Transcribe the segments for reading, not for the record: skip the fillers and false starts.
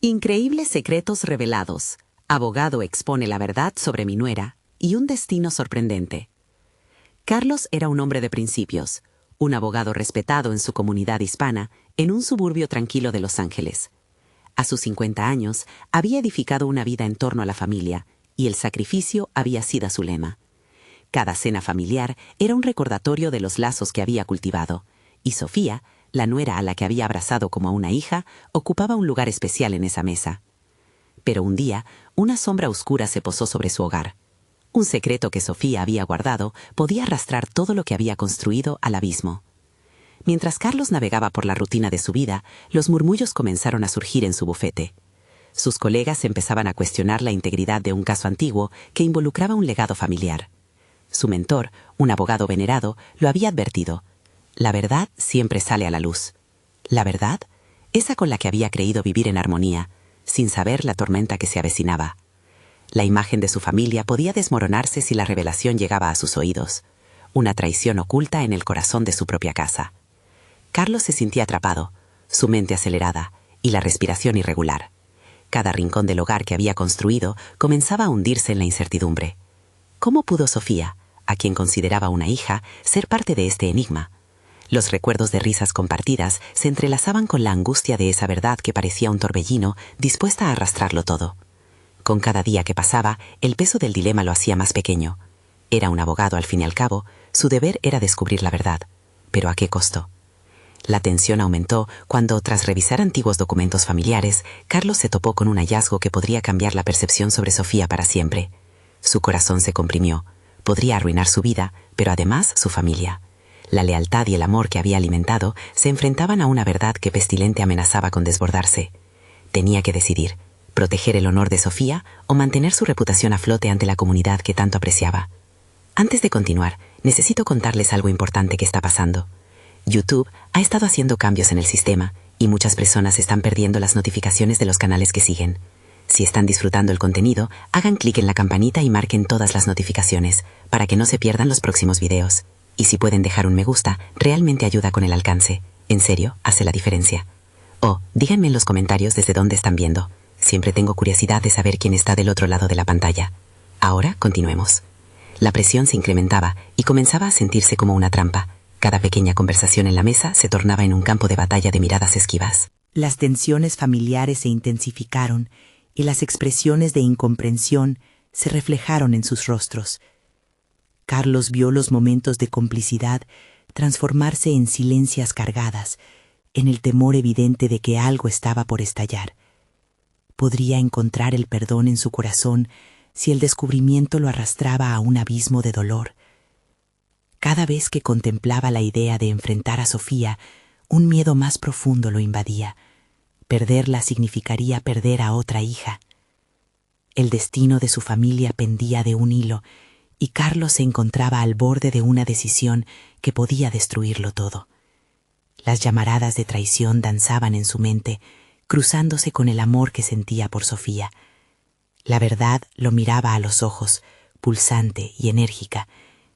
Increíbles secretos revelados. Abogado expone la verdad sobre mi nuera y un destino sorprendente. Carlos era un hombre de principios, un abogado respetado en su comunidad hispana en un suburbio tranquilo de Los Ángeles. A sus 50 años había edificado una vida en torno a la familia y el sacrificio había sido su lema. Cada cena familiar era un recordatorio de los lazos que había cultivado, y Sofía, la nuera a la que había abrazado como a una hija, ocupaba un lugar especial en esa mesa. Pero un día, una sombra oscura se posó sobre su hogar. Un secreto que Sofía había guardado podía arrastrar todo lo que había construido al abismo. Mientras Carlos navegaba por la rutina de su vida, los murmullos comenzaron a surgir en su bufete. Sus colegas empezaban a cuestionar la integridad de un caso antiguo que involucraba un legado familiar. Su mentor, un abogado venerado, lo había advertido. La verdad siempre sale a la luz. La verdad, esa con la que había creído vivir en armonía, sin saber la tormenta que se avecinaba. La imagen de su familia podía desmoronarse si la revelación llegaba a sus oídos. Una traición oculta en el corazón de su propia casa. Carlos se sentía atrapado, su mente acelerada y la respiración irregular. Cada rincón del hogar que había construido comenzaba a hundirse en la incertidumbre. ¿Cómo pudo Sofía, a quien consideraba una hija, ser parte de este enigma? Los recuerdos de risas compartidas se entrelazaban con la angustia de esa verdad que parecía un torbellino dispuesta a arrastrarlo todo. Con cada día que pasaba, el peso del dilema lo hacía más pequeño. Era un abogado al fin y al cabo, su deber era descubrir la verdad. ¿Pero a qué costo? La tensión aumentó cuando, tras revisar antiguos documentos familiares, Carlos se topó con un hallazgo que podría cambiar la percepción sobre Sofía para siempre. Su corazón se comprimió. Podría arruinar su vida, pero además su familia. La lealtad y el amor que había alimentado se enfrentaban a una verdad que pestilente amenazaba con desbordarse. Tenía que decidir, proteger el honor de Sofía o mantener su reputación a flote ante la comunidad que tanto apreciaba. Antes de continuar, necesito contarles algo importante que está pasando. YouTube ha estado haciendo cambios en el sistema y muchas personas están perdiendo las notificaciones de los canales que siguen. Si están disfrutando el contenido, hagan clic en la campanita y marquen todas las notificaciones para que no se pierdan los próximos videos. Y si pueden dejar un me gusta, realmente ayuda con el alcance. En serio, hace la diferencia. Díganme en los comentarios desde dónde están viendo. Siempre tengo curiosidad de saber quién está del otro lado de la pantalla. Ahora, continuemos. La presión se incrementaba y comenzaba a sentirse como una trampa. Cada pequeña conversación en la mesa se tornaba en un campo de batalla de miradas esquivas. Las tensiones familiares se intensificaron y las expresiones de incomprensión se reflejaron en sus rostros. Carlos vio los momentos de complicidad transformarse en silencias cargadas, en el temor evidente de que algo estaba por estallar. Podría encontrar el perdón en su corazón si el descubrimiento lo arrastraba a un abismo de dolor. Cada vez que contemplaba la idea de enfrentar a Sofía, un miedo más profundo lo invadía. Perderla significaría perder a otra hija. El destino de su familia pendía de un hilo, y Carlos se encontraba al borde de una decisión que podía destruirlo todo. Las llamaradas de traición danzaban en su mente, cruzándose con el amor que sentía por Sofía. La verdad lo miraba a los ojos, pulsante y enérgica,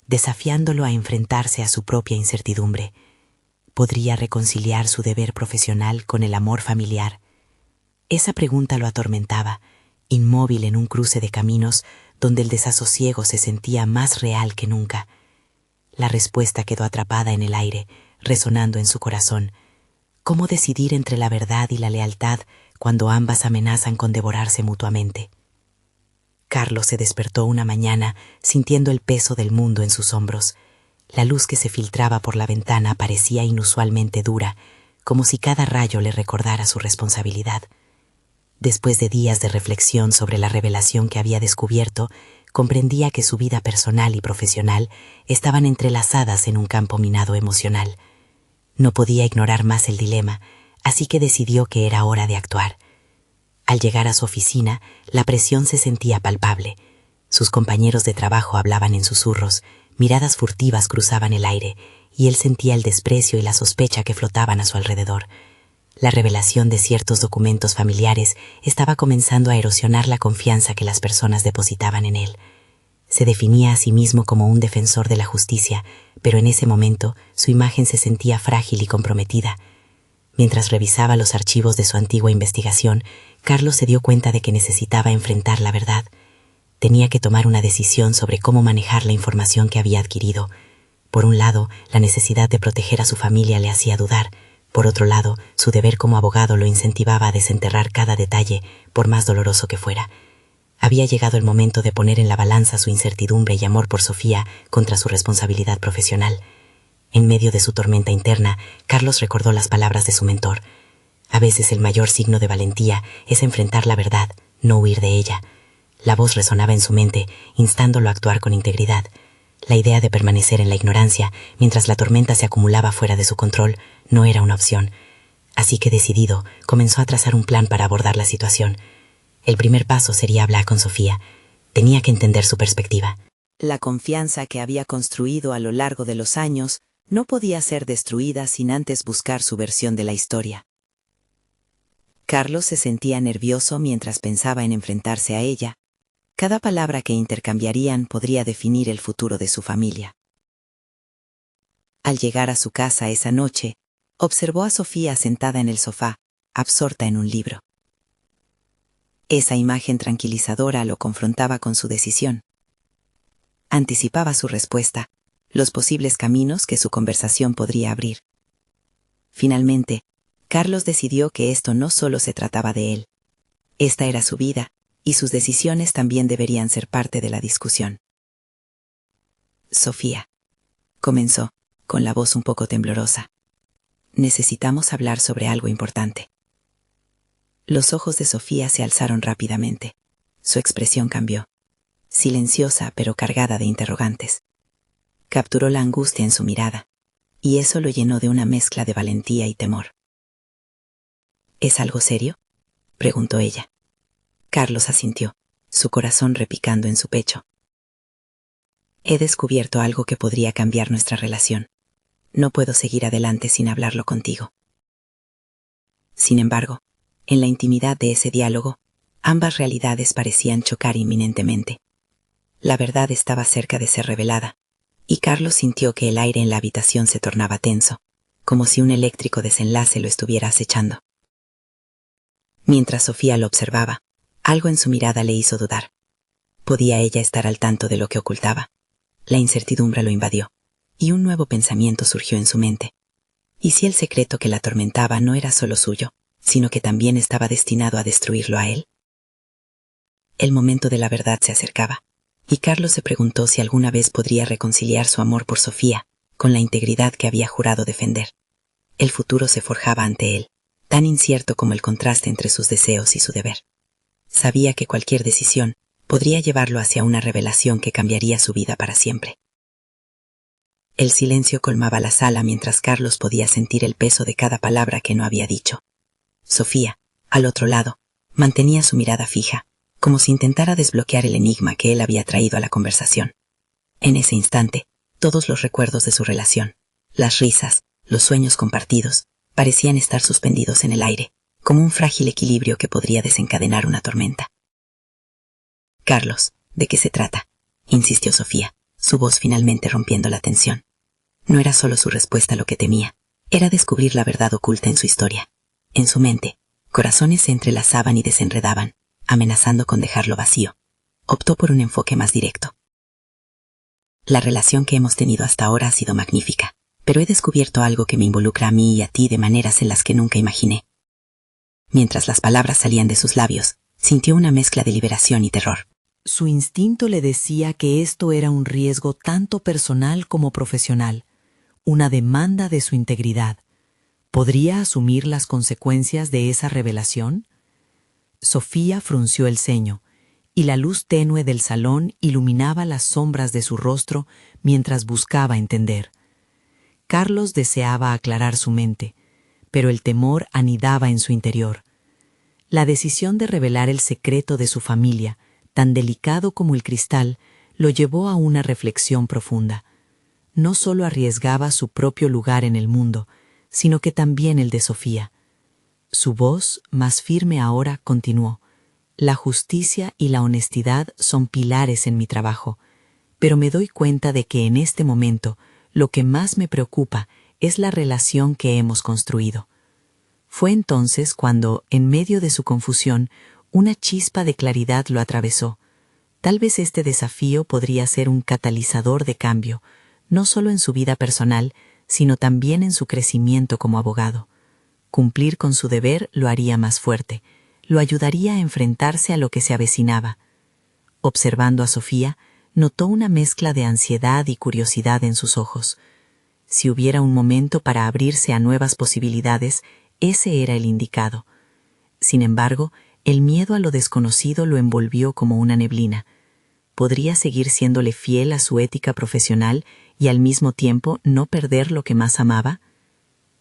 desafiándolo a enfrentarse a su propia incertidumbre. ¿Podría reconciliar su deber profesional con el amor familiar? Esa pregunta lo atormentaba, inmóvil en un cruce de caminos donde el desasosiego se sentía más real que nunca. La respuesta quedó atrapada en el aire, resonando en su corazón. ¿Cómo decidir entre la verdad y la lealtad cuando ambas amenazan con devorarse mutuamente? Carlos se despertó una mañana sintiendo el peso del mundo en sus hombros. La luz que se filtraba por la ventana parecía inusualmente dura, como si cada rayo le recordara su responsabilidad. Después de días de reflexión sobre la revelación que había descubierto, comprendía que su vida personal y profesional estaban entrelazadas en un campo minado emocional. No podía ignorar más el dilema, así que decidió que era hora de actuar. Al llegar a su oficina, la presión se sentía palpable. Sus compañeros de trabajo hablaban en susurros, miradas furtivas cruzaban el aire, y él sentía el desprecio y la sospecha que flotaban a su alrededor. La revelación de ciertos documentos familiares estaba comenzando a erosionar la confianza que las personas depositaban en él. Se definía a sí mismo como un defensor de la justicia, pero en ese momento su imagen se sentía frágil y comprometida. Mientras revisaba los archivos de su antigua investigación, Carlos se dio cuenta de que necesitaba enfrentar la verdad. Tenía que tomar una decisión sobre cómo manejar la información que había adquirido. Por un lado, la necesidad de proteger a su familia le hacía dudar. Por otro lado, su deber como abogado lo incentivaba a desenterrar cada detalle, por más doloroso que fuera. Había llegado el momento de poner en la balanza su incertidumbre y amor por Sofía contra su responsabilidad profesional. En medio de su tormenta interna, Carlos recordó las palabras de su mentor. A veces el mayor signo de valentía es enfrentar la verdad, no huir de ella. La voz resonaba en su mente, instándolo a actuar con integridad. La idea de permanecer en la ignorancia, mientras la tormenta se acumulaba fuera de su control, no era una opción. Así que decidido, comenzó a trazar un plan para abordar la situación. El primer paso sería hablar con Sofía. Tenía que entender su perspectiva. La confianza que había construido a lo largo de los años no podía ser destruida sin antes buscar su versión de la historia. Carlos se sentía nervioso mientras pensaba en enfrentarse a ella. Cada palabra que intercambiarían podría definir el futuro de su familia. Al llegar a su casa esa noche, observó a Sofía sentada en el sofá, absorta en un libro. Esa imagen tranquilizadora lo confrontaba con su decisión. Anticipaba su respuesta, los posibles caminos que su conversación podría abrir. Finalmente, Carlos decidió que esto no solo se trataba de él. Esta era su vida, y sus decisiones también deberían ser parte de la discusión. Sofía, comenzó, con la voz un poco temblorosa. Necesitamos hablar sobre algo importante. Los ojos de Sofía se alzaron rápidamente. Su expresión cambió, silenciosa pero cargada de interrogantes. Capturó la angustia en su mirada, y eso lo llenó de una mezcla de valentía y temor. ¿Es algo serio?, preguntó ella. Carlos asintió, su corazón repicando en su pecho. He descubierto algo que podría cambiar nuestra relación. No puedo seguir adelante sin hablarlo contigo. Sin embargo, en la intimidad de ese diálogo, ambas realidades parecían chocar inminentemente. La verdad estaba cerca de ser revelada, y Carlos sintió que el aire en la habitación se tornaba tenso, como si un eléctrico desenlace lo estuviera acechando. Mientras Sofía lo observaba, algo en su mirada le hizo dudar. ¿Podía ella estar al tanto de lo que ocultaba? La incertidumbre lo invadió, y un nuevo pensamiento surgió en su mente. ¿Y si el secreto que la atormentaba no era solo suyo, sino que también estaba destinado a destruirlo a él? El momento de la verdad se acercaba, y Carlos se preguntó si alguna vez podría reconciliar su amor por Sofía con la integridad que había jurado defender. El futuro se forjaba ante él, tan incierto como el contraste entre sus deseos y su deber. Sabía que cualquier decisión podría llevarlo hacia una revelación que cambiaría su vida para siempre. El silencio colmaba la sala mientras Carlos podía sentir el peso de cada palabra que no había dicho. Sofía, al otro lado, mantenía su mirada fija, como si intentara desbloquear el enigma que él había traído a la conversación. En ese instante, todos los recuerdos de su relación, las risas, los sueños compartidos, parecían estar suspendidos en el aire, como un frágil equilibrio que podría desencadenar una tormenta. Carlos, ¿de qué se trata?, insistió Sofía, su voz finalmente rompiendo la tensión. No era solo su respuesta lo que temía, era descubrir la verdad oculta en su historia. En su mente, corazones se entrelazaban y desenredaban, amenazando con dejarlo vacío. Optó por un enfoque más directo. La relación que hemos tenido hasta ahora ha sido magnífica, pero he descubierto algo que me involucra a mí y a ti de maneras en las que nunca imaginé. Mientras las palabras salían de sus labios, sintió una mezcla de liberación y terror. Su instinto le decía que esto era un riesgo tanto personal como profesional, una demanda de su integridad. ¿Podría asumir las consecuencias de esa revelación? Sofía frunció el ceño, y la luz tenue del salón iluminaba las sombras de su rostro mientras buscaba entender. Carlos deseaba aclarar su mente, pero el temor anidaba en su interior. La decisión de revelar el secreto de su familia, tan delicado como el cristal, lo llevó a una reflexión profunda. No solo arriesgaba su propio lugar en el mundo, sino que también el de Sofía. Su voz, más firme ahora, continuó: «La justicia y la honestidad son pilares en mi trabajo, pero me doy cuenta de que en este momento lo que más me preocupa es la relación que hemos construido. Fue entonces cuando, en medio de su confusión, una chispa de claridad lo atravesó. Tal vez este desafío podría ser un catalizador de cambio, no solo en su vida personal, sino también en su crecimiento como abogado. Cumplir con su deber lo haría más fuerte, lo ayudaría a enfrentarse a lo que se avecinaba. Observando a Sofía, notó una mezcla de ansiedad y curiosidad en sus ojos. Si hubiera un momento para abrirse a nuevas posibilidades, ese era el indicado. Sin embargo, el miedo a lo desconocido lo envolvió como una neblina. ¿Podría seguir siéndole fiel a su ética profesional y al mismo tiempo no perder lo que más amaba?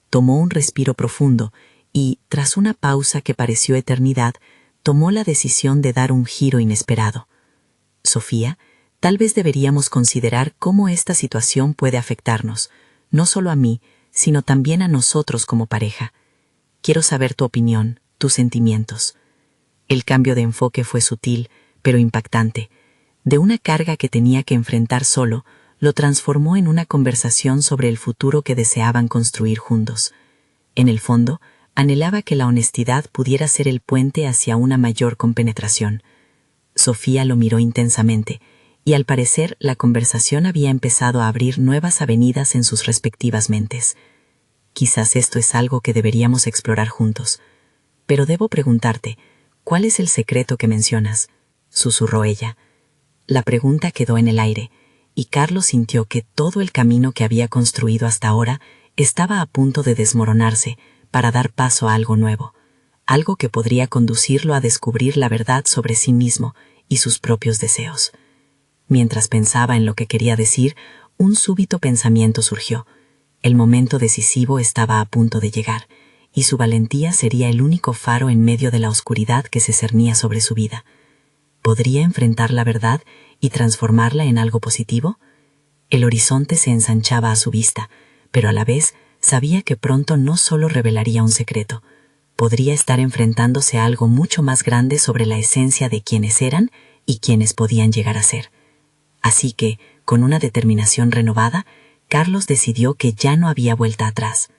Tomó un respiro profundo y, tras una pausa que pareció eternidad, tomó la decisión de dar un giro inesperado. Sofía, tal vez deberíamos considerar cómo esta situación puede afectarnos, no solo a mí, sino también a nosotros como pareja. Quiero saber tu opinión, tus sentimientos. El cambio de enfoque fue sutil, pero impactante. De una carga que tenía que enfrentar solo, lo transformó en una conversación sobre el futuro que deseaban construir juntos. En el fondo, anhelaba que la honestidad pudiera ser el puente hacia una mayor compenetración. Sofía lo miró intensamente, y al parecer la conversación había empezado a abrir nuevas avenidas en sus respectivas mentes. Quizás esto es algo que deberíamos explorar juntos. Pero debo preguntarte, ¿cuál es el secreto que mencionas?, susurró ella. La pregunta quedó en el aire, y Carlos sintió que todo el camino que había construido hasta ahora estaba a punto de desmoronarse para dar paso a algo nuevo, algo que podría conducirlo a descubrir la verdad sobre sí mismo y sus propios deseos. Mientras pensaba en lo que quería decir, un súbito pensamiento surgió. El momento decisivo estaba a punto de llegar, y su valentía sería el único faro en medio de la oscuridad que se cernía sobre su vida. ¿Podría enfrentar la verdad y transformarla en algo positivo? El horizonte se ensanchaba a su vista, pero a la vez sabía que pronto no solo revelaría un secreto, podría estar enfrentándose a algo mucho más grande sobre la esencia de quienes eran y quienes podían llegar a ser. Así que, con una determinación renovada, Carlos decidió que ya no había vuelta atrás.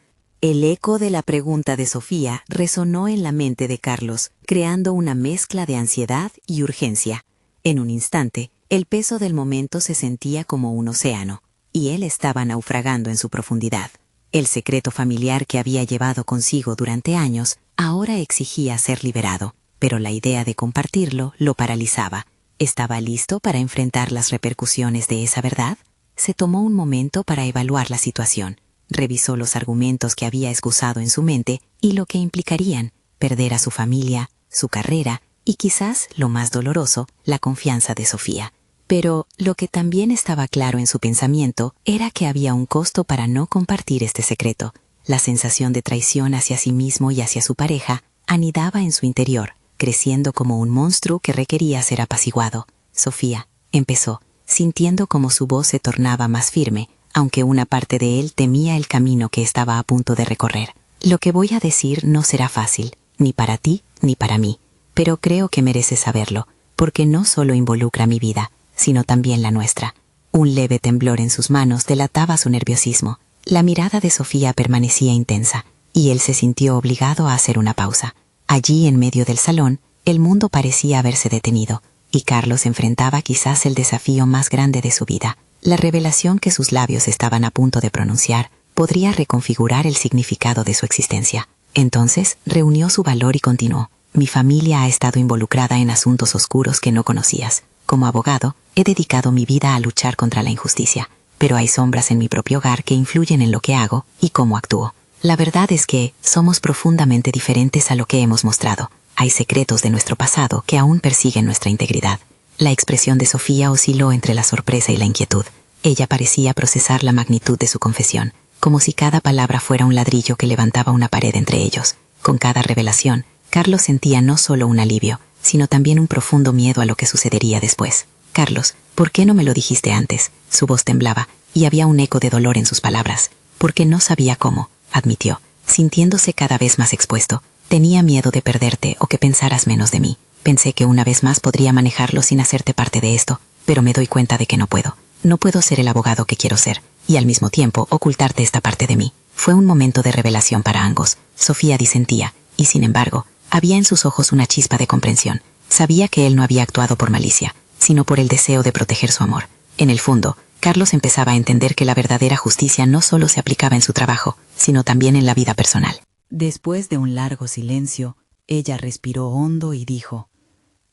El eco de la pregunta de Sofía resonó en la mente de Carlos, creando una mezcla de ansiedad y urgencia. En un instante, el peso del momento se sentía como un océano, y él estaba naufragando en su profundidad. El secreto familiar que había llevado consigo durante años ahora exigía ser liberado, pero la idea de compartirlo lo paralizaba. ¿Estaba listo para enfrentar las repercusiones de esa verdad? Se tomó un momento para evaluar la situación. Revisó los argumentos que había esbozado en su mente y lo que implicarían perder a su familia, su carrera y quizás, lo más doloroso, la confianza de Sofía. Pero lo que también estaba claro en su pensamiento era que había un costo para no compartir este secreto. La sensación de traición hacia sí mismo y hacia su pareja anidaba en su interior, creciendo como un monstruo que requería ser apaciguado. Sofía, empezó, sintiendo como su voz se tornaba más firme, aunque una parte de él temía el camino que estaba a punto de recorrer. Lo que voy a decir no será fácil, ni para ti ni para mí, pero creo que mereces saberlo, porque no solo involucra mi vida, sino también la nuestra. Un leve temblor en sus manos delataba su nerviosismo. La mirada de Sofía permanecía intensa, y él se sintió obligado a hacer una pausa. Allí, en medio del salón, el mundo parecía haberse detenido, y Carlos enfrentaba quizás el desafío más grande de su vida. La revelación que sus labios estaban a punto de pronunciar podría reconfigurar el significado de su existencia. Entonces, reunió su valor y continuó. Mi familia ha estado involucrada en asuntos oscuros que no conocías. Como abogado, he dedicado mi vida a luchar contra la injusticia, pero hay sombras en mi propio hogar que influyen en lo que hago y cómo actúo. La verdad es que somos profundamente diferentes a lo que hemos mostrado. Hay secretos de nuestro pasado que aún persiguen nuestra integridad. La expresión de Sofía osciló entre la sorpresa y la inquietud. Ella parecía procesar la magnitud de su confesión, como si cada palabra fuera un ladrillo que levantaba una pared entre ellos. Con cada revelación, Carlos sentía no solo un alivio, sino también un profundo miedo a lo que sucedería después. Carlos, ¿por qué no me lo dijiste antes? Su voz temblaba, y había un eco de dolor en sus palabras. Porque no sabía cómo, admitió, sintiéndose cada vez más expuesto. Tenía miedo de perderte o que pensaras menos de mí. Pensé que una vez más podría manejarlo sin hacerte parte de esto, pero me doy cuenta de que no puedo. No puedo ser el abogado que quiero ser, y al mismo tiempo ocultarte esta parte de mí. Fue un momento de revelación para ambos. Sofía disentía, y sin embargo, había en sus ojos una chispa de comprensión. Sabía que él no había actuado por malicia, sino por el deseo de proteger su amor. En el fondo, Carlos empezaba a entender que la verdadera justicia no solo se aplicaba en su trabajo, sino también en la vida personal. Después de un largo silencio, ella respiró hondo y dijo: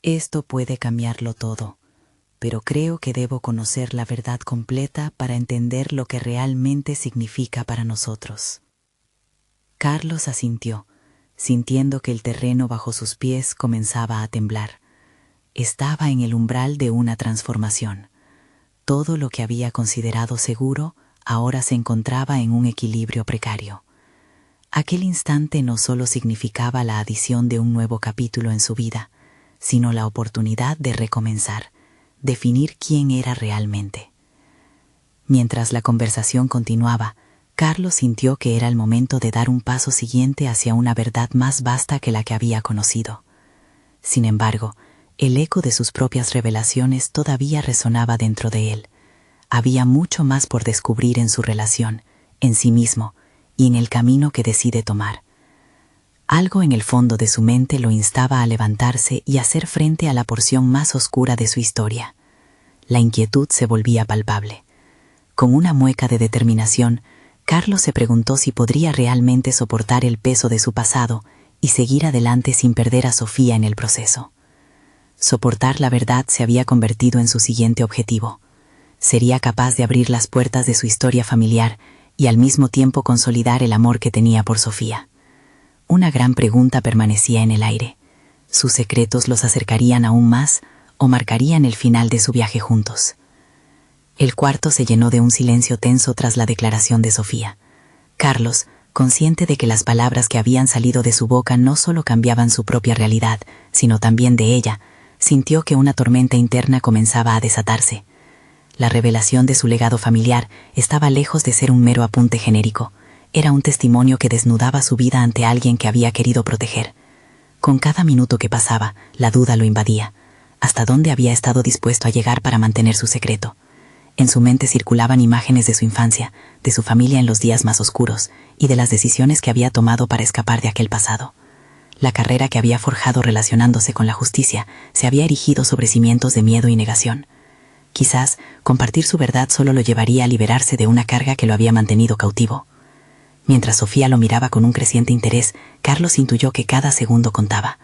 «Esto puede cambiarlo todo, pero creo que debo conocer la verdad completa para entender lo que realmente significa para nosotros». Carlos asintió, sintiendo que el terreno bajo sus pies comenzaba a temblar. Estaba en el umbral de una transformación. Todo lo que había considerado seguro ahora se encontraba en un equilibrio precario. Aquel instante no solo significaba la adición de un nuevo capítulo en su vida, sino la oportunidad de recomenzar, definir quién era realmente. Mientras la conversación continuaba, Carlos sintió que era el momento de dar un paso siguiente hacia una verdad más vasta que la que había conocido. Sin embargo, el eco de sus propias revelaciones todavía resonaba dentro de él. Había mucho más por descubrir en su relación, en sí mismo y en el camino que decide tomar. Algo en el fondo de su mente lo instaba a levantarse y hacer frente a la porción más oscura de su historia. La inquietud se volvía palpable. Con una mueca de determinación, Carlos se preguntó si podría realmente soportar el peso de su pasado y seguir adelante sin perder a Sofía en el proceso. Soportar la verdad se había convertido en su siguiente objetivo. Sería capaz de abrir las puertas de su historia familiar y al mismo tiempo consolidar el amor que tenía por Sofía. Una gran pregunta permanecía en el aire. ¿Sus secretos los acercarían aún más o marcarían el final de su viaje juntos? El cuarto se llenó de un silencio tenso tras la declaración de Sofía. Carlos, consciente de que las palabras que habían salido de su boca no solo cambiaban su propia realidad, sino también de ella, sintió que una tormenta interna comenzaba a desatarse. La revelación de su legado familiar estaba lejos de ser un mero apunte genérico. Era un testimonio que desnudaba su vida ante alguien que había querido proteger. Con cada minuto que pasaba, la duda lo invadía. ¿Hasta dónde había estado dispuesto a llegar para mantener su secreto? En su mente circulaban imágenes de su infancia, de su familia en los días más oscuros y de las decisiones que había tomado para escapar de aquel pasado. La carrera que había forjado relacionándose con la justicia se había erigido sobre cimientos de miedo y negación. Quizás compartir su verdad solo lo llevaría a liberarse de una carga que lo había mantenido cautivo. Mientras Sofía lo miraba con un creciente interés, Carlos intuyó que cada segundo contaba.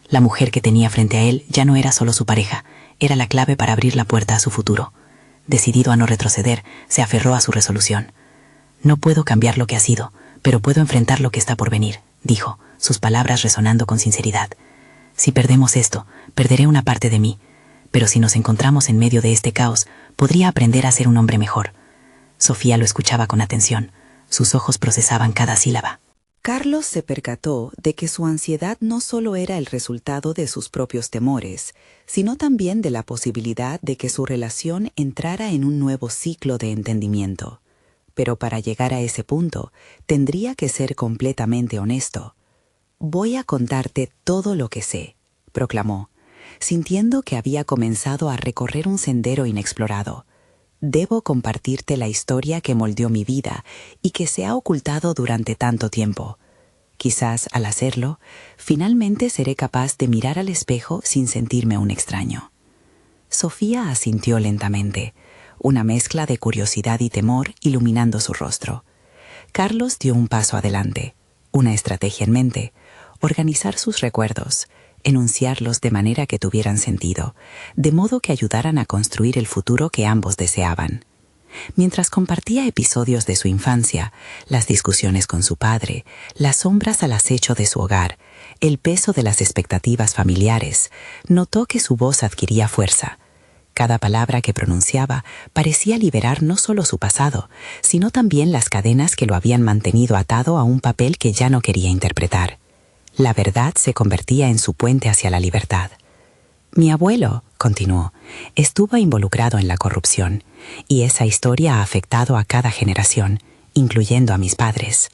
La mujer que tenía frente a él ya no era solo su pareja, era la clave para abrir la puerta a su futuro. Decidido a no retroceder, se aferró a su resolución. «No puedo cambiar lo que ha sido, pero puedo enfrentar lo que está por venir», dijo, sus palabras resonando con sinceridad. «Si perdemos esto, perderé una parte de mí, pero si nos encontramos en medio de este caos, podría aprender a ser un hombre mejor». Sofía lo escuchaba con atención. Sus ojos procesaban cada sílaba. Carlos se percató de que su ansiedad no solo era el resultado de sus propios temores, sino también de la posibilidad de que su relación entrara en un nuevo ciclo de entendimiento. Pero para llegar a ese punto, tendría que ser completamente honesto. «Voy a contarte todo lo que sé», proclamó, sintiendo que había comenzado a recorrer un sendero inexplorado. «Debo compartirte la historia que moldeó mi vida y que se ha ocultado durante tanto tiempo. Quizás, al hacerlo, finalmente seré capaz de mirar al espejo sin sentirme un extraño». Sofía asintió lentamente, una mezcla de curiosidad y temor iluminando su rostro. Carlos dio un paso adelante, una estrategia en mente: organizar sus recuerdos, enunciarlos de manera que tuvieran sentido, de modo que ayudaran a construir el futuro que ambos deseaban. Mientras compartía episodios de su infancia, las discusiones con su padre, las sombras al acecho de su hogar, el peso de las expectativas familiares, notó que su voz adquiría fuerza. Cada palabra que pronunciaba parecía liberar no solo su pasado, sino también las cadenas que lo habían mantenido atado a un papel que ya no quería interpretar. La verdad se convertía en su puente hacia la libertad. «Mi abuelo», continuó, «estuvo involucrado en la corrupción, y esa historia ha afectado a cada generación, incluyendo a mis padres.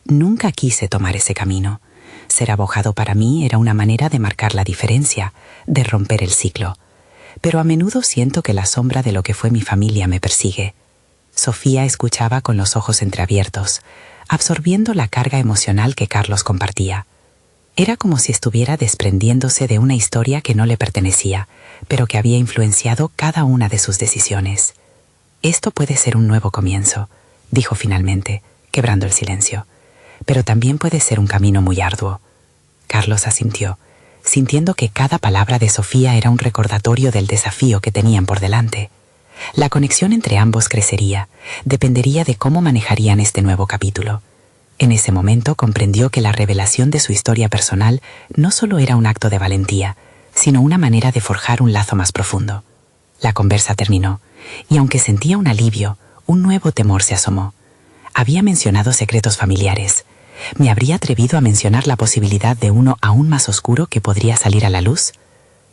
Nunca quise tomar ese camino. Ser abogado para mí era una manera de marcar la diferencia, de romper el ciclo. Pero a menudo siento que la sombra de lo que fue mi familia me persigue». Sofía escuchaba con los ojos entreabiertos. absorbiendo la carga emocional que Carlos compartía. Era como si estuviera desprendiéndose de una historia que no le pertenecía, pero que había influenciado cada una de sus decisiones. «Esto puede ser un nuevo comienzo», dijo finalmente, quebrando el silencio. «Pero también puede ser un camino muy arduo». Carlos asintió, sintiendo que cada palabra de Sofía era un recordatorio del desafío que tenían por delante. La conexión entre ambos crecería, dependería de cómo manejarían este nuevo capítulo. En ese momento comprendió que la revelación de su historia personal no solo era un acto de valentía, sino una manera de forjar un lazo más profundo. La conversa terminó, y aunque sentía un alivio, un nuevo temor se asomó. Había mencionado secretos familiares. ¿Me habría atrevido a mencionar la posibilidad de uno aún más oscuro que podría salir a la luz?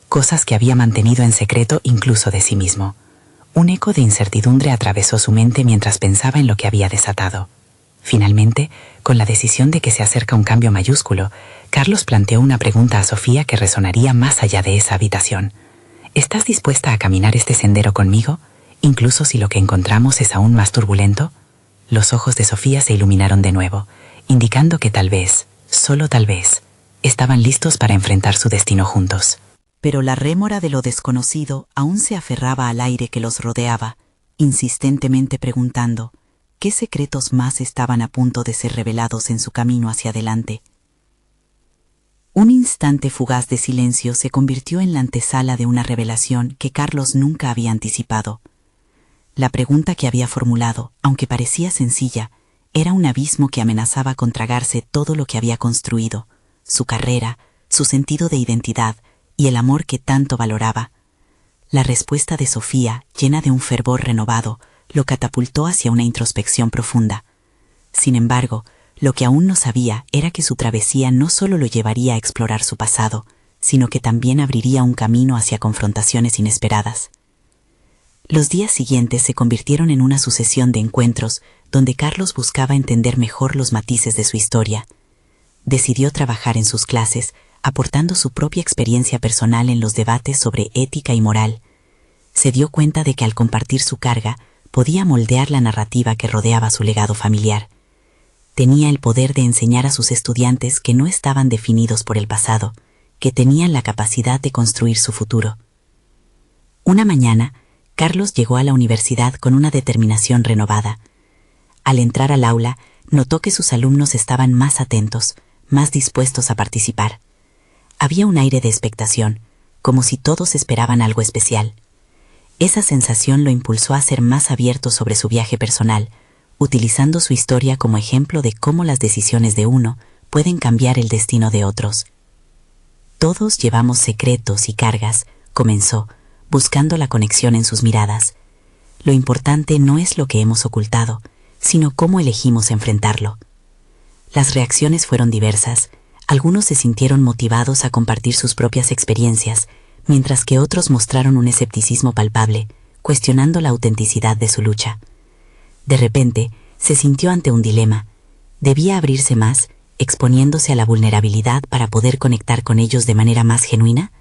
Cosas que había mantenido en secreto incluso de sí mismo. Un eco de incertidumbre atravesó su mente mientras pensaba en lo que había desatado. Finalmente, con la decisión de que se acerca un cambio mayúsculo, Carlos planteó una pregunta a Sofía que resonaría más allá de esa habitación. ¿Estás dispuesta a caminar este sendero conmigo, incluso si lo que encontramos es aún más turbulento? Los ojos de Sofía se iluminaron de nuevo, indicando que tal vez, solo tal vez, estaban listos para enfrentar su destino juntos. Pero la rémora de lo desconocido aún se aferraba al aire que los rodeaba, insistentemente preguntando qué secretos más estaban a punto de ser revelados en su camino hacia adelante. Un instante fugaz de silencio se convirtió en la antesala de una revelación que Carlos nunca había anticipado. La pregunta que había formulado, aunque parecía sencilla, era un abismo que amenazaba con tragarse todo lo que había construido, su carrera, su sentido de identidad y el amor que tanto valoraba. La respuesta de Sofía, llena de un fervor renovado, lo catapultó hacia una introspección profunda. Sin embargo, lo que aún no sabía era que su travesía no solo lo llevaría a explorar su pasado, sino que también abriría un camino hacia confrontaciones inesperadas. Los días siguientes se convirtieron en una sucesión de encuentros donde Carlos buscaba entender mejor los matices de su historia. Decidió trabajar en sus clases, aportando su propia experiencia personal en los debates sobre ética y moral. Se dio cuenta de que al compartir su carga, podía moldear la narrativa que rodeaba su legado familiar. Tenía el poder de enseñar a sus estudiantes que no estaban definidos por el pasado, que tenían la capacidad de construir su futuro. Una mañana, Carlos llegó a la universidad con una determinación renovada. Al entrar al aula, notó que sus alumnos estaban más atentos, más dispuestos a participar. Había un aire de expectación, como si todos esperaban algo especial. Esa sensación lo impulsó a ser más abierto sobre su viaje personal, utilizando su historia como ejemplo de cómo las decisiones de uno pueden cambiar el destino de otros. Todos llevamos secretos y cargas, comenzó, buscando la conexión en sus miradas. Lo importante no es lo que hemos ocultado, sino cómo elegimos enfrentarlo. Las reacciones fueron diversas. Algunos se sintieron motivados a compartir sus propias experiencias, mientras que otros mostraron un escepticismo palpable, cuestionando la autenticidad de su lucha. De repente, se sintió ante un dilema. ¿Debía abrirse más, exponiéndose a la vulnerabilidad para poder conectar con ellos de manera más genuina?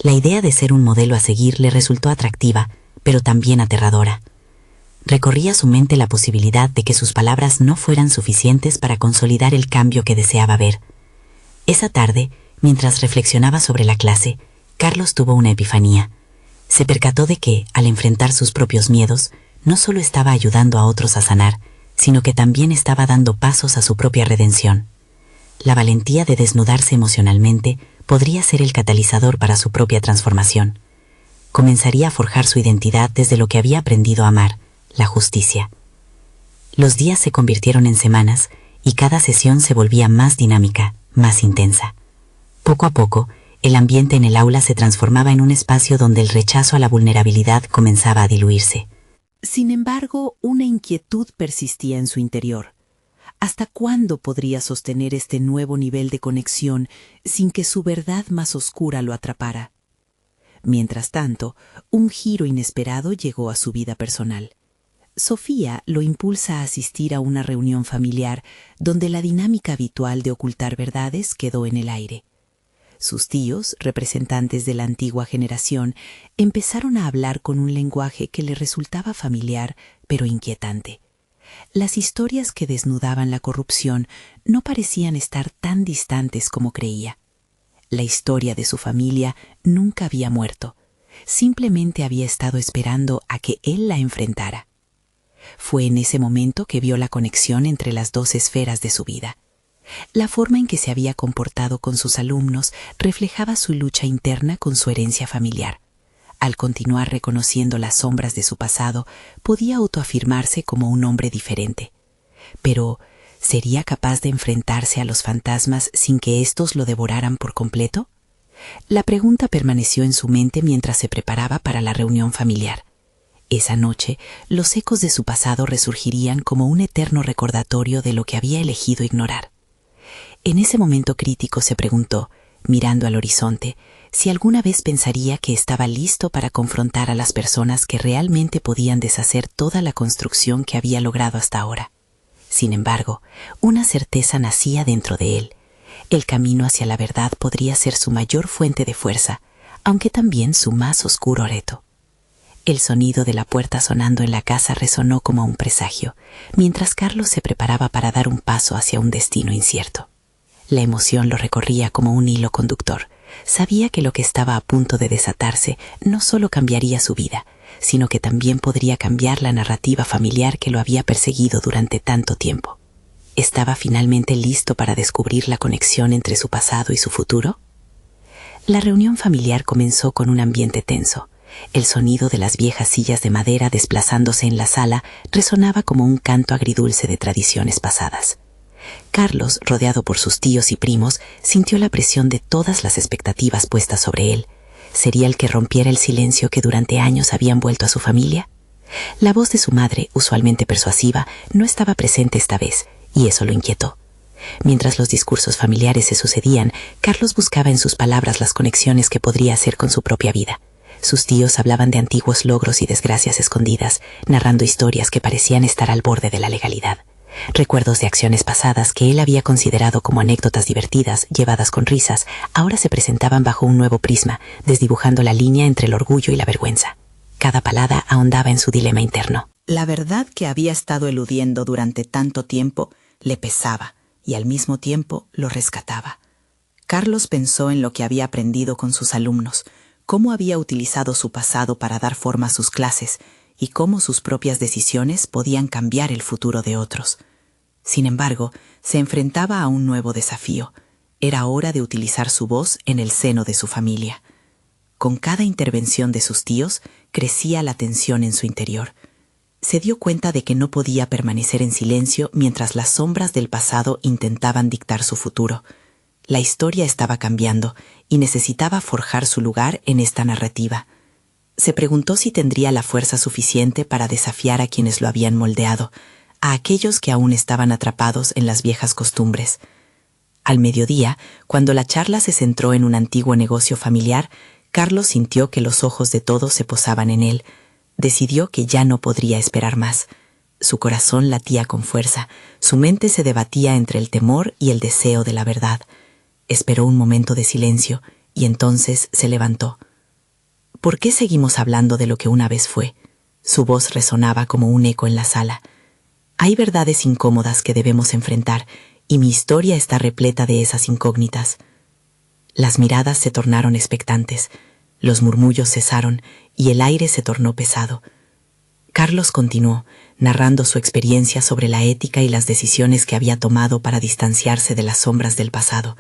La idea de ser un modelo a seguir le resultó atractiva, pero también aterradora. Recorría su mente la posibilidad de que sus palabras no fueran suficientes para consolidar el cambio que deseaba ver. Esa tarde, mientras reflexionaba sobre la clase, Carlos tuvo una epifanía. Se percató de que, al enfrentar sus propios miedos, no solo estaba ayudando a otros a sanar, sino que también estaba dando pasos a su propia redención. La valentía de desnudarse emocionalmente podría ser el catalizador para su propia transformación. Comenzaría a forjar su identidad desde lo que había aprendido a amar, la justicia. Los días se convirtieron en semanas y cada sesión se volvía más dinámica, más intensa. Poco a poco, el ambiente en el aula se transformaba en un espacio donde el rechazo a la vulnerabilidad comenzaba a diluirse. Sin embargo, una inquietud persistía en su interior. ¿Hasta cuándo podría sostener este nuevo nivel de conexión sin que su verdad más oscura lo atrapara? Mientras tanto, un giro inesperado llegó a su vida personal. Sofía lo impulsa a asistir a una reunión familiar donde la dinámica habitual de ocultar verdades quedó en el aire. Sus tíos, representantes de la antigua generación, empezaron a hablar con un lenguaje que le resultaba familiar, pero inquietante. Las historias que desnudaban la corrupción no parecían estar tan distantes como creía. La historia de su familia nunca había muerto, simplemente había estado esperando a que él la enfrentara. Fue en ese momento que vio la conexión entre las dos esferas de su vida. La forma en que se había comportado con sus alumnos reflejaba su lucha interna con su herencia familiar. Al continuar reconociendo las sombras de su pasado, podía autoafirmarse como un hombre diferente. Pero, ¿sería capaz de enfrentarse a los fantasmas sin que éstos lo devoraran por completo? La pregunta permaneció en su mente mientras se preparaba para la reunión familiar. Esa noche, los ecos de su pasado resurgirían como un eterno recordatorio de lo que había elegido ignorar. En ese momento crítico se preguntó, mirando al horizonte, si alguna vez pensaría que estaba listo para confrontar a las personas que realmente podían deshacer toda la construcción que había logrado hasta ahora. Sin embargo, una certeza nacía dentro de él. El camino hacia la verdad podría ser su mayor fuente de fuerza, aunque también su más oscuro reto. El sonido de la puerta sonando en la casa resonó como un presagio, mientras Carlos se preparaba para dar un paso hacia un destino incierto. La emoción lo recorría como un hilo conductor. Sabía que lo que estaba a punto de desatarse no solo cambiaría su vida, sino que también podría cambiar la narrativa familiar que lo había perseguido durante tanto tiempo. ¿Estaba finalmente listo para descubrir la conexión entre su pasado y su futuro? La reunión familiar comenzó con un ambiente tenso. El sonido de las viejas sillas de madera desplazándose en la sala resonaba como un canto agridulce de tradiciones pasadas. Carlos, rodeado por sus tíos y primos, sintió la presión de todas las expectativas puestas sobre él. ¿Sería el que rompiera el silencio que durante años había envuelto a su familia? La voz de su madre, usualmente persuasiva, no estaba presente esta vez, y eso lo inquietó. Mientras los discursos familiares se sucedían, Carlos buscaba en sus palabras las conexiones que podría hacer con su propia vida. Sus tíos hablaban de antiguos logros y desgracias escondidas, narrando historias que parecían estar al borde de la legalidad. Recuerdos de acciones pasadas que él había considerado como anécdotas divertidas, llevadas con risas, ahora se presentaban bajo un nuevo prisma, desdibujando la línea entre el orgullo y la vergüenza. Cada palabra ahondaba en su dilema interno. La verdad que había estado eludiendo durante tanto tiempo le pesaba y al mismo tiempo lo rescataba. Carlos pensó en lo que había aprendido con sus alumnos, cómo había utilizado su pasado para dar forma a sus clases y cómo sus propias decisiones podían cambiar el futuro de otros. Sin embargo, se enfrentaba a un nuevo desafío. Era hora de utilizar su voz en el seno de su familia. Con cada intervención de sus tíos, crecía la tensión en su interior. Se dio cuenta de que no podía permanecer en silencio mientras las sombras del pasado intentaban dictar su futuro. La historia estaba cambiando y necesitaba forjar su lugar en esta narrativa. Se preguntó si tendría la fuerza suficiente para desafiar a quienes lo habían moldeado, a aquellos que aún estaban atrapados en las viejas costumbres. Al mediodía, cuando la charla se centró en un antiguo negocio familiar, Carlos sintió que los ojos de todos se posaban en él. Decidió que ya no podría esperar más. Su corazón latía con fuerza, su mente se debatía entre el temor y el deseo de la verdad. Esperó un momento de silencio y entonces se levantó. ¿Por qué seguimos hablando de lo que una vez fue? Su voz resonaba como un eco en la sala. Hay verdades incómodas que debemos enfrentar y mi historia está repleta de esas incógnitas. Las miradas se tornaron expectantes, los murmullos cesaron y el aire se tornó pesado. Carlos continuó, narrando su experiencia sobre la ética y las decisiones que había tomado para distanciarse de las sombras del pasado.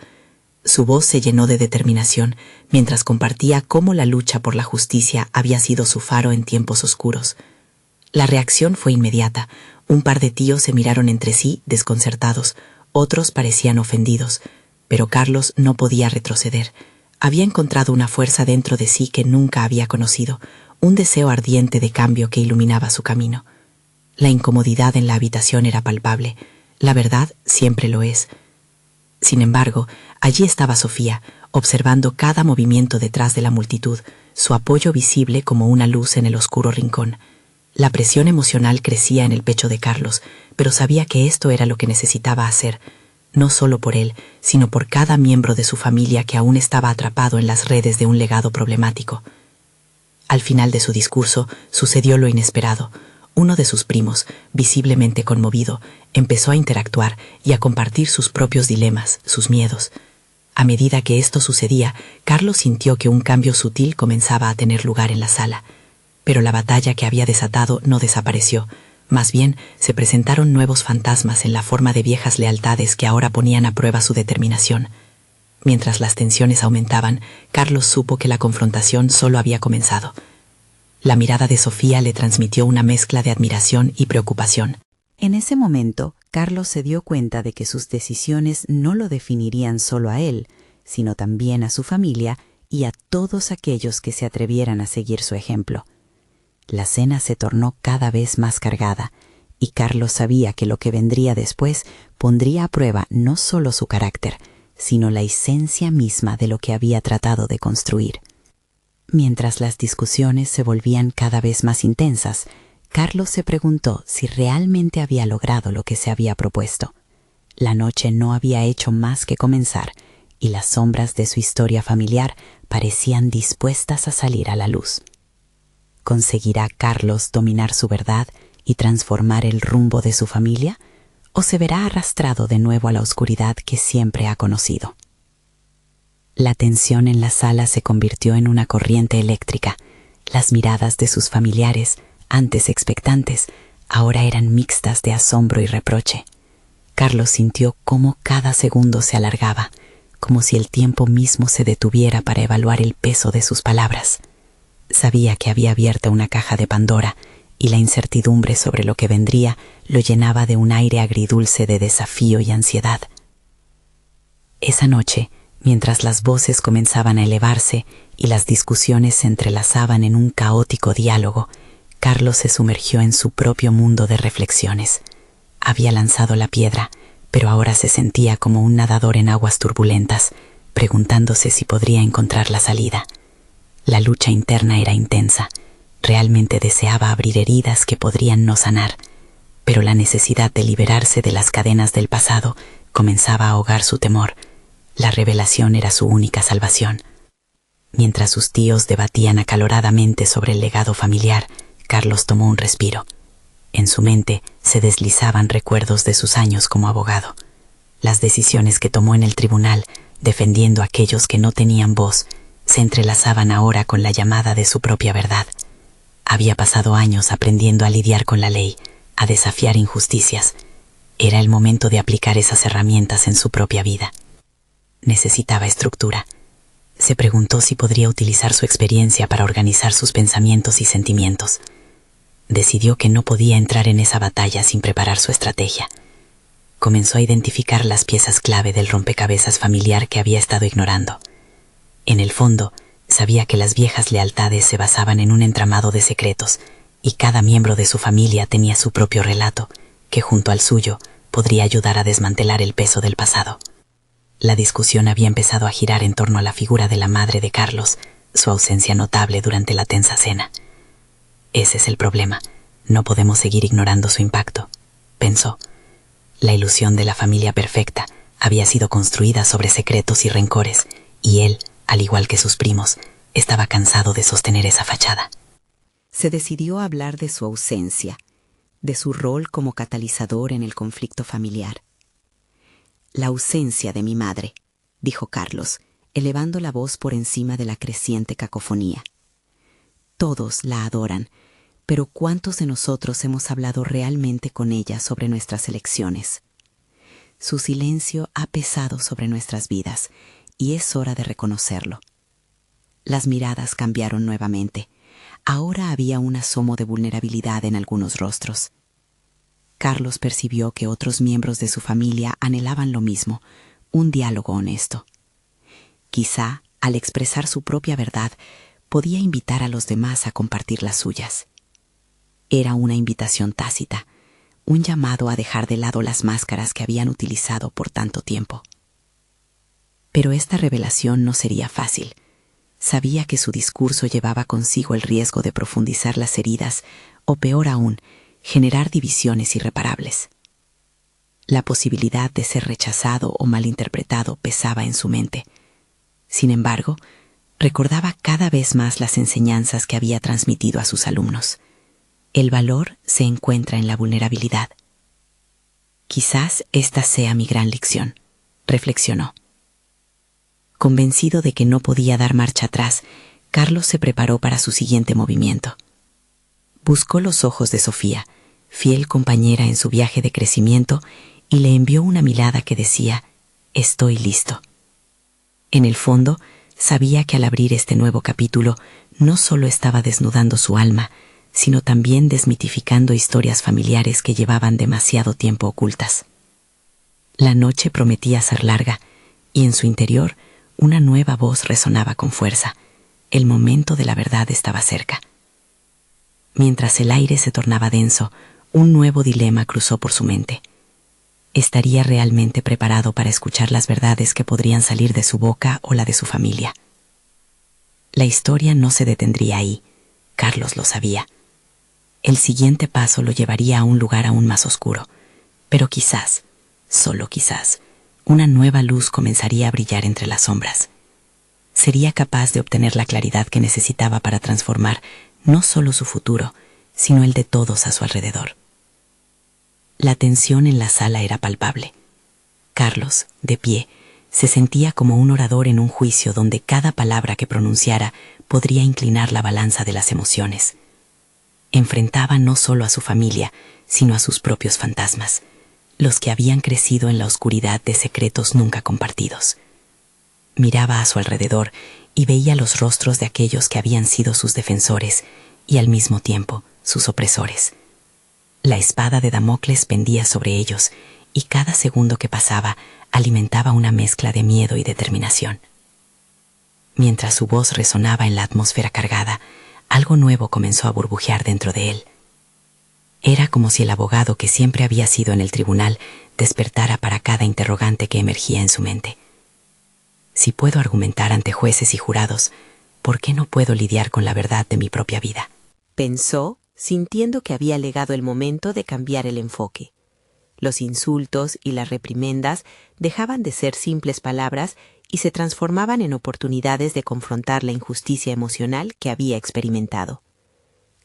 Su voz se llenó de determinación mientras compartía cómo la lucha por la justicia había sido su faro en tiempos oscuros. La reacción fue inmediata. Un par de tíos se miraron entre sí, desconcertados. Otros parecían ofendidos. Pero Carlos no podía retroceder. Había encontrado una fuerza dentro de sí que nunca había conocido, un deseo ardiente de cambio que iluminaba su camino. La incomodidad en la habitación era palpable. La verdad siempre lo es. Sin embargo, allí estaba Sofía, observando cada movimiento detrás de la multitud, su apoyo visible como una luz en el oscuro rincón. La presión emocional crecía en el pecho de Carlos, pero sabía que esto era lo que necesitaba hacer, no solo por él, sino por cada miembro de su familia que aún estaba atrapado en las redes de un legado problemático. Al final de su discurso, sucedió lo inesperado. Uno de sus primos, visiblemente conmovido, empezó a interactuar y a compartir sus propios dilemas, sus miedos. A medida que esto sucedía, Carlos sintió que un cambio sutil comenzaba a tener lugar en la sala. Pero la batalla que había desatado no desapareció. Más bien, se presentaron nuevos fantasmas en la forma de viejas lealtades que ahora ponían a prueba su determinación. Mientras las tensiones aumentaban, Carlos supo que la confrontación solo había comenzado. La mirada de Sofía le transmitió una mezcla de admiración y preocupación. En ese momento, Carlos se dio cuenta de que sus decisiones no lo definirían solo a él, sino también a su familia y a todos aquellos que se atrevieran a seguir su ejemplo. La cena se tornó cada vez más cargada, y Carlos sabía que lo que vendría después pondría a prueba no solo su carácter, sino la esencia misma de lo que había tratado de construir. Mientras las discusiones se volvían cada vez más intensas, Carlos se preguntó si realmente había logrado lo que se había propuesto. La noche no había hecho más que comenzar, y las sombras de su historia familiar parecían dispuestas a salir a la luz. ¿Conseguirá Carlos dominar su verdad y transformar el rumbo de su familia? ¿O se verá arrastrado de nuevo a la oscuridad que siempre ha conocido? La tensión en la sala se convirtió en una corriente eléctrica. Las miradas de sus familiares, antes expectantes, ahora eran mixtas de asombro y reproche. Carlos sintió cómo cada segundo se alargaba, como si el tiempo mismo se detuviera para evaluar el peso de sus palabras. Sabía que había abierto una caja de Pandora, y la incertidumbre sobre lo que vendría lo llenaba de un aire agridulce de desafío y ansiedad. Esa noche, mientras las voces comenzaban a elevarse y las discusiones se entrelazaban en un caótico diálogo, Carlos se sumergió en su propio mundo de reflexiones. Había lanzado la piedra, pero ahora se sentía como un nadador en aguas turbulentas, preguntándose si podría encontrar la salida. La lucha interna era intensa. Realmente deseaba abrir heridas que podrían no sanar, pero la necesidad de liberarse de las cadenas del pasado comenzaba a ahogar su temor. La revelación era su única salvación. Mientras sus tíos debatían acaloradamente sobre el legado familiar, Carlos tomó un respiro. En su mente se deslizaban recuerdos de sus años como abogado. Las decisiones que tomó en el tribunal, defendiendo a aquellos que no tenían voz, se entrelazaban ahora con la llamada de su propia verdad. Había pasado años aprendiendo a lidiar con la ley, a desafiar injusticias. Era el momento de aplicar esas herramientas en su propia vida. Necesitaba estructura. Se preguntó si podría utilizar su experiencia para organizar sus pensamientos y sentimientos. Decidió que no podía entrar en esa batalla sin preparar su estrategia. Comenzó a identificar las piezas clave del rompecabezas familiar que había estado ignorando. En el fondo, sabía que las viejas lealtades se basaban en un entramado de secretos, y cada miembro de su familia tenía su propio relato, que junto al suyo podría ayudar a desmantelar el peso del pasado. La discusión había empezado a girar en torno a la figura de la madre de Carlos, su ausencia notable durante la tensa cena. Ese es el problema. No podemos seguir ignorando su impacto, pensó. La ilusión de la familia perfecta había sido construida sobre secretos y rencores, y él, al igual que sus primos, estaba cansado de sostener esa fachada. Se decidió a hablar de su ausencia, de su rol como catalizador en el conflicto familiar. La ausencia de mi madre, dijo Carlos, elevando la voz por encima de la creciente cacofonía. Todos la adoran, pero ¿cuántos de nosotros hemos hablado realmente con ella sobre nuestras elecciones? Su silencio ha pesado sobre nuestras vidas, y es hora de reconocerlo. Las miradas cambiaron nuevamente. Ahora había un asomo de vulnerabilidad en algunos rostros. Carlos percibió que otros miembros de su familia anhelaban lo mismo, un diálogo honesto. Quizá, al expresar su propia verdad, podía invitar a los demás a compartir las suyas. Era una invitación tácita, un llamado a dejar de lado las máscaras que habían utilizado por tanto tiempo. Pero esta revelación no sería fácil. Sabía que su discurso llevaba consigo el riesgo de profundizar las heridas, o peor aún, generar divisiones irreparables. La posibilidad de ser rechazado o malinterpretado pesaba en su mente. Sin embargo, recordaba cada vez más las enseñanzas que había transmitido a sus alumnos. El valor se encuentra en la vulnerabilidad. Quizás esta sea mi gran lección, reflexionó. Convencido de que no podía dar marcha atrás, Carlos se preparó para su siguiente movimiento. Buscó los ojos de Sofía, fiel compañera en su viaje de crecimiento, y le envió una mirada que decía: «Estoy listo». En el fondo, sabía que al abrir este nuevo capítulo no solo estaba desnudando su alma, sino también desmitificando historias familiares que llevaban demasiado tiempo ocultas. La noche prometía ser larga, y en su interior una nueva voz resonaba con fuerza. El momento de la verdad estaba cerca. Mientras el aire se tornaba denso, un nuevo dilema cruzó por su mente. ¿Estaría realmente preparado para escuchar las verdades que podrían salir de su boca o la de su familia? La historia no se detendría ahí. Carlos lo sabía. El siguiente paso lo llevaría a un lugar aún más oscuro, pero quizás, solo quizás, una nueva luz comenzaría a brillar entre las sombras. Sería capaz de obtener la claridad que necesitaba para transformar no solo su futuro, sino el de todos a su alrededor. La tensión en la sala era palpable. Carlos, de pie, se sentía como un orador en un juicio donde cada palabra que pronunciara podría inclinar la balanza de las emociones. Enfrentaba no solo a su familia, sino a sus propios fantasmas, los que habían crecido en la oscuridad de secretos nunca compartidos. Miraba a su alrededor y veía los rostros de aquellos que habían sido sus defensores y al mismo tiempo sus opresores. La espada de Damocles pendía sobre ellos y cada segundo que pasaba alimentaba una mezcla de miedo y determinación. Mientras su voz resonaba en la atmósfera cargada, algo nuevo comenzó a burbujear dentro de él. Era como si el abogado que siempre había sido en el tribunal despertara para cada interrogante que emergía en su mente. Si puedo argumentar ante jueces y jurados, ¿por qué no puedo lidiar con la verdad de mi propia vida?, pensó, sintiendo que había llegado el momento de cambiar el enfoque. Los insultos y las reprimendas dejaban de ser simples palabras y se transformaban en oportunidades de confrontar la injusticia emocional que había experimentado.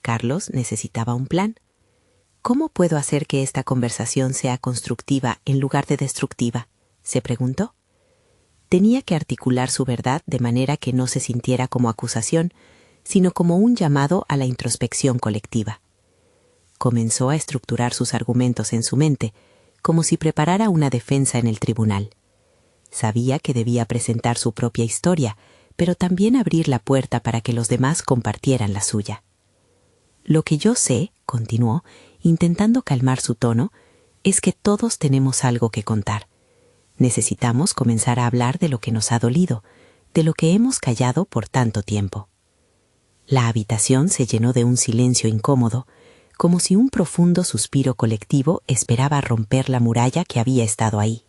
Carlos necesitaba un plan. ¿Cómo puedo hacer que esta conversación sea constructiva en lugar de destructiva?, se preguntó. Tenía que articular su verdad de manera que no se sintiera como acusación, sino como un llamado a la introspección colectiva. Comenzó a estructurar sus argumentos en su mente, como si preparara una defensa en el tribunal. Sabía que debía presentar su propia historia, pero también abrir la puerta para que los demás compartieran la suya. Lo que yo sé, continuó, intentando calmar su tono, es que todos tenemos algo que contar. Necesitamos comenzar a hablar de lo que nos ha dolido, de lo que hemos callado por tanto tiempo. La habitación se llenó de un silencio incómodo, como si un profundo suspiro colectivo esperaba romper la muralla que había estado ahí.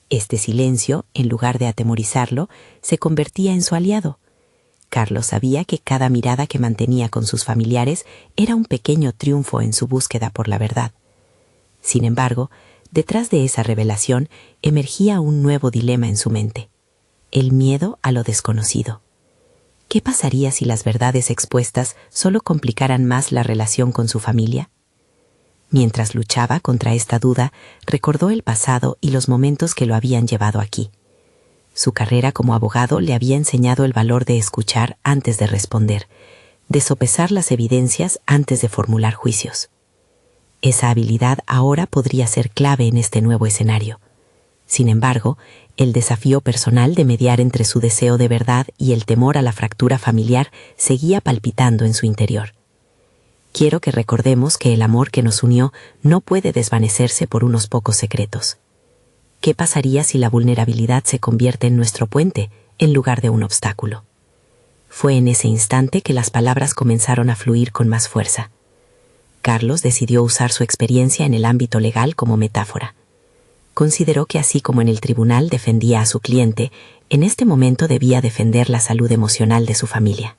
Este silencio, en lugar de atemorizarlo, se convertía en su aliado. Carlos sabía que cada mirada que mantenía con sus familiares era un pequeño triunfo en su búsqueda por la verdad. Sin embargo, detrás de esa revelación emergía un nuevo dilema en su mente: el miedo a lo desconocido. ¿Qué pasaría si las verdades expuestas solo complicaran más la relación con su familia? Mientras luchaba contra esta duda, recordó el pasado y los momentos que lo habían llevado aquí. Su carrera como abogado le había enseñado el valor de escuchar antes de responder, de sopesar las evidencias antes de formular juicios. Esa habilidad ahora podría ser clave en este nuevo escenario. Sin embargo, el desafío personal de mediar entre su deseo de verdad y el temor a la fractura familiar seguía palpitando en su interior. Quiero que recordemos que el amor que nos unió no puede desvanecerse por unos pocos secretos. ¿Qué pasaría si la vulnerabilidad se convierte en nuestro puente, en lugar de un obstáculo? Fue en ese instante que las palabras comenzaron a fluir con más fuerza. Carlos decidió usar su experiencia en el ámbito legal como metáfora. Consideró que así como en el tribunal defendía a su cliente, en este momento debía defender la salud emocional de su familia.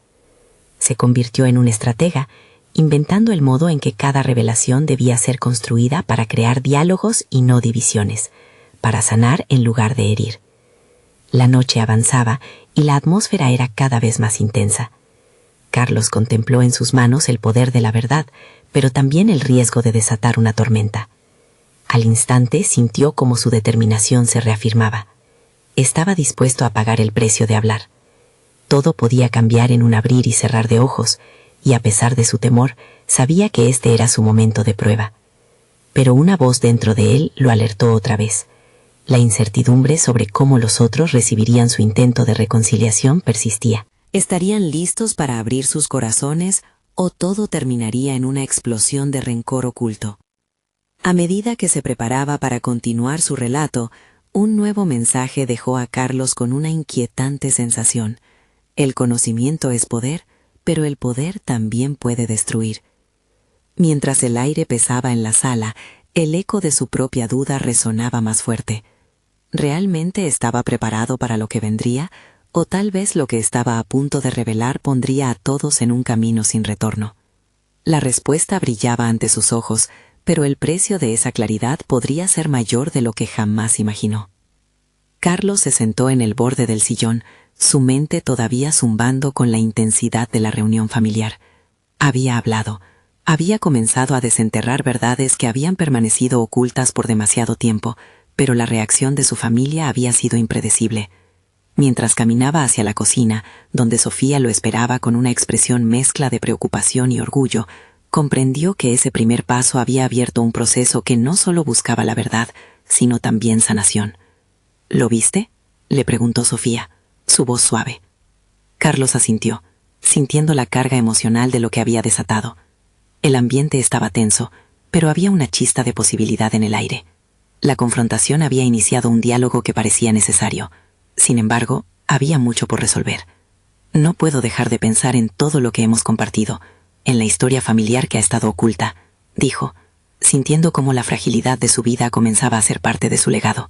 Se convirtió en un estratega, inventando el modo en que cada revelación debía ser construida para crear diálogos y no divisiones, para sanar en lugar de herir. La noche avanzaba y la atmósfera era cada vez más intensa. Carlos contempló en sus manos el poder de la verdad, pero también el riesgo de desatar una tormenta. Al instante sintió como su determinación se reafirmaba. Estaba dispuesto a pagar el precio de hablar. Todo podía cambiar en un abrir y cerrar de ojos, y a pesar de su temor, sabía que este era su momento de prueba. Pero una voz dentro de él lo alertó otra vez. La incertidumbre sobre cómo los otros recibirían su intento de reconciliación persistía. ¿Estarían listos para abrir sus corazones o todo terminaría en una explosión de rencor oculto? A medida que se preparaba para continuar su relato, un nuevo mensaje dejó a Carlos con una inquietante sensación. El conocimiento es poder, pero el poder también puede destruir. Mientras el aire pesaba en la sala, el eco de su propia duda resonaba más fuerte. ¿Realmente estaba preparado para lo que vendría? ¿O tal vez lo que estaba a punto de revelar pondría a todos en un camino sin retorno? La respuesta brillaba ante sus ojos, pero el precio de esa claridad podría ser mayor de lo que jamás imaginó. Carlos se sentó en el borde del sillón, su mente todavía zumbando con la intensidad de la reunión familiar. Había hablado. Había comenzado a desenterrar verdades que habían permanecido ocultas por demasiado tiempo, pero la reacción de su familia había sido impredecible. Mientras caminaba hacia la cocina, donde Sofía lo esperaba con una expresión mezcla de preocupación y orgullo, comprendió que ese primer paso había abierto un proceso que no solo buscaba la verdad, sino también sanación. ¿Lo viste?, le preguntó Sofía, su voz suave. Carlos asintió, sintiendo la carga emocional de lo que había desatado. El ambiente estaba tenso, pero había una chispa de posibilidad en el aire. La confrontación había iniciado un diálogo que parecía necesario. Sin embargo, había mucho por resolver. No puedo dejar de pensar en todo lo que hemos compartido, en la historia familiar que ha estado oculta, dijo, sintiendo cómo la fragilidad de su vida comenzaba a ser parte de su legado.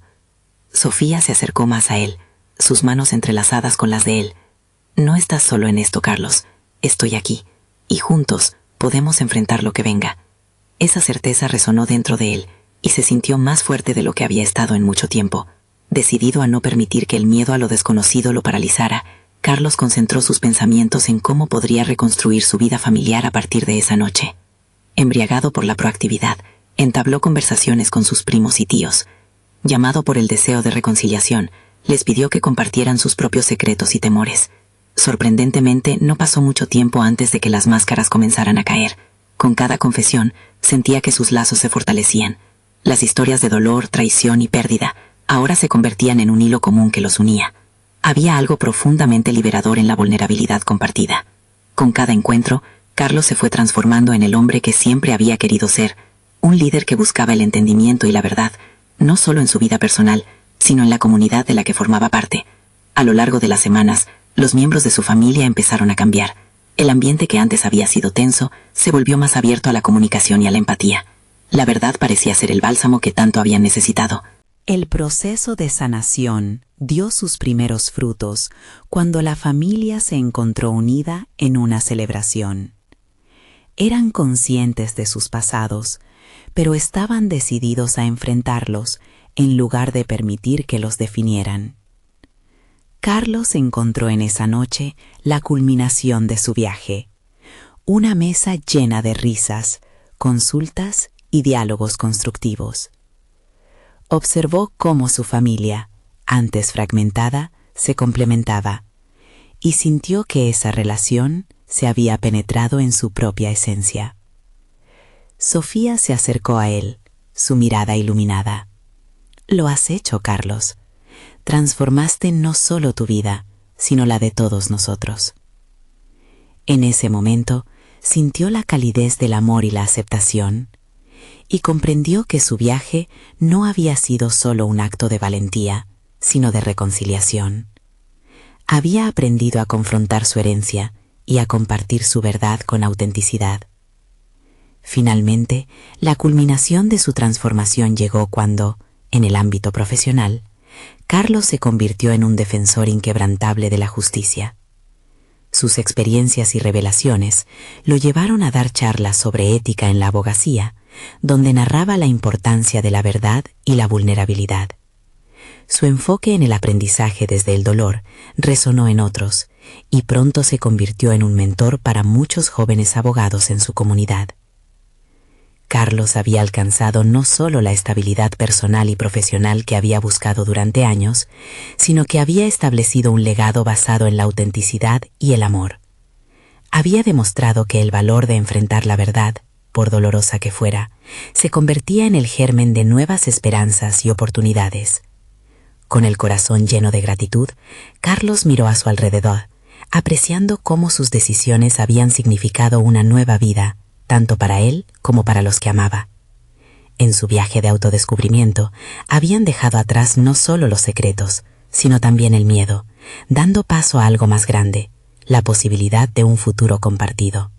Sofía se acercó más a él, sus manos entrelazadas con las de él. No estás solo en esto, Carlos. Estoy aquí, y juntos podemos enfrentar lo que venga. Esa certeza resonó dentro de él, y se sintió más fuerte de lo que había estado en mucho tiempo. Decidido a no permitir que el miedo a lo desconocido lo paralizara, Carlos concentró sus pensamientos en cómo podría reconstruir su vida familiar a partir de esa noche. Embriagado por la proactividad, entabló conversaciones con sus primos y tíos. Llamado por el deseo de reconciliación, les pidió que compartieran sus propios secretos y temores. Sorprendentemente, no pasó mucho tiempo antes de que las máscaras comenzaran a caer. Con cada confesión, sentía que sus lazos se fortalecían. Las historias de dolor, traición y pérdida ahora se convertían en un hilo común que los unía. Había algo profundamente liberador en la vulnerabilidad compartida. Con cada encuentro, Carlos se fue transformando en el hombre que siempre había querido ser, un líder que buscaba el entendimiento y la verdad, no solo en su vida personal, sino en la comunidad de la que formaba parte. A lo largo de las semanas, los miembros de su familia empezaron a cambiar. El ambiente que antes había sido tenso se volvió más abierto a la comunicación y a la empatía. La verdad parecía ser el bálsamo que tanto habían necesitado. El proceso de sanación dio sus primeros frutos cuando la familia se encontró unida en una celebración. Eran conscientes de sus pasados, pero estaban decididos a enfrentarlos en lugar de permitir que los definieran. Carlos encontró en esa noche la culminación de su viaje, una mesa llena de risas, consultas y diálogos constructivos. Observó cómo su familia, antes fragmentada, se complementaba, y sintió que esa relación se había penetrado en su propia esencia. Sofía se acercó a él, su mirada iluminada. «Lo has hecho, Carlos. Transformaste no solo tu vida, sino la de todos nosotros». En ese momento, sintió la calidez del amor y la aceptación, y comprendió que su viaje no había sido solo un acto de valentía, sino de reconciliación. Había aprendido a confrontar su herencia y a compartir su verdad con autenticidad. Finalmente, la culminación de su transformación llegó cuando, en el ámbito profesional, Carlos se convirtió en un defensor inquebrantable de la justicia. Sus experiencias y revelaciones lo llevaron a dar charlas sobre ética en la abogacía, donde narraba la importancia de la verdad y la vulnerabilidad. Su enfoque en el aprendizaje desde el dolor resonó en otros, y pronto se convirtió en un mentor para muchos jóvenes abogados en su comunidad. Carlos había alcanzado no solo la estabilidad personal y profesional que había buscado durante años, sino que había establecido un legado basado en la autenticidad y el amor. Había demostrado que el valor de enfrentar la verdad, por dolorosa que fuera, se convertía en el germen de nuevas esperanzas y oportunidades. Con el corazón lleno de gratitud, Carlos miró a su alrededor, apreciando cómo sus decisiones habían significado una nueva vida, tanto para él como para los que amaba. En su viaje de autodescubrimiento, habían dejado atrás no solo los secretos, sino también el miedo, dando paso a algo más grande, la posibilidad de un futuro compartido.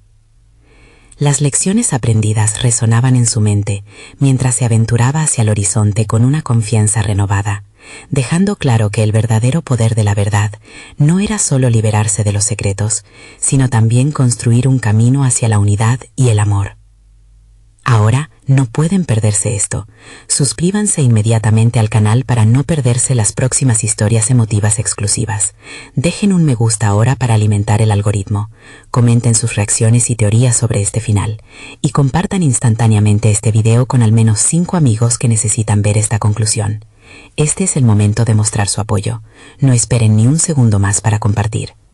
Las lecciones aprendidas resonaban en su mente mientras se aventuraba hacia el horizonte con una confianza renovada, dejando claro que el verdadero poder de la verdad no era solo liberarse de los secretos, sino también construir un camino hacia la unidad y el amor. Ahora no pueden perderse esto. Suscríbanse inmediatamente al canal para no perderse las próximas historias emotivas exclusivas. Dejen un me gusta ahora para alimentar el algoritmo. Comenten sus reacciones y teorías sobre este final. Y compartan instantáneamente este video con al menos 5 amigos que necesitan ver esta conclusión. Este es el momento de mostrar su apoyo. No esperen ni un segundo más para compartir.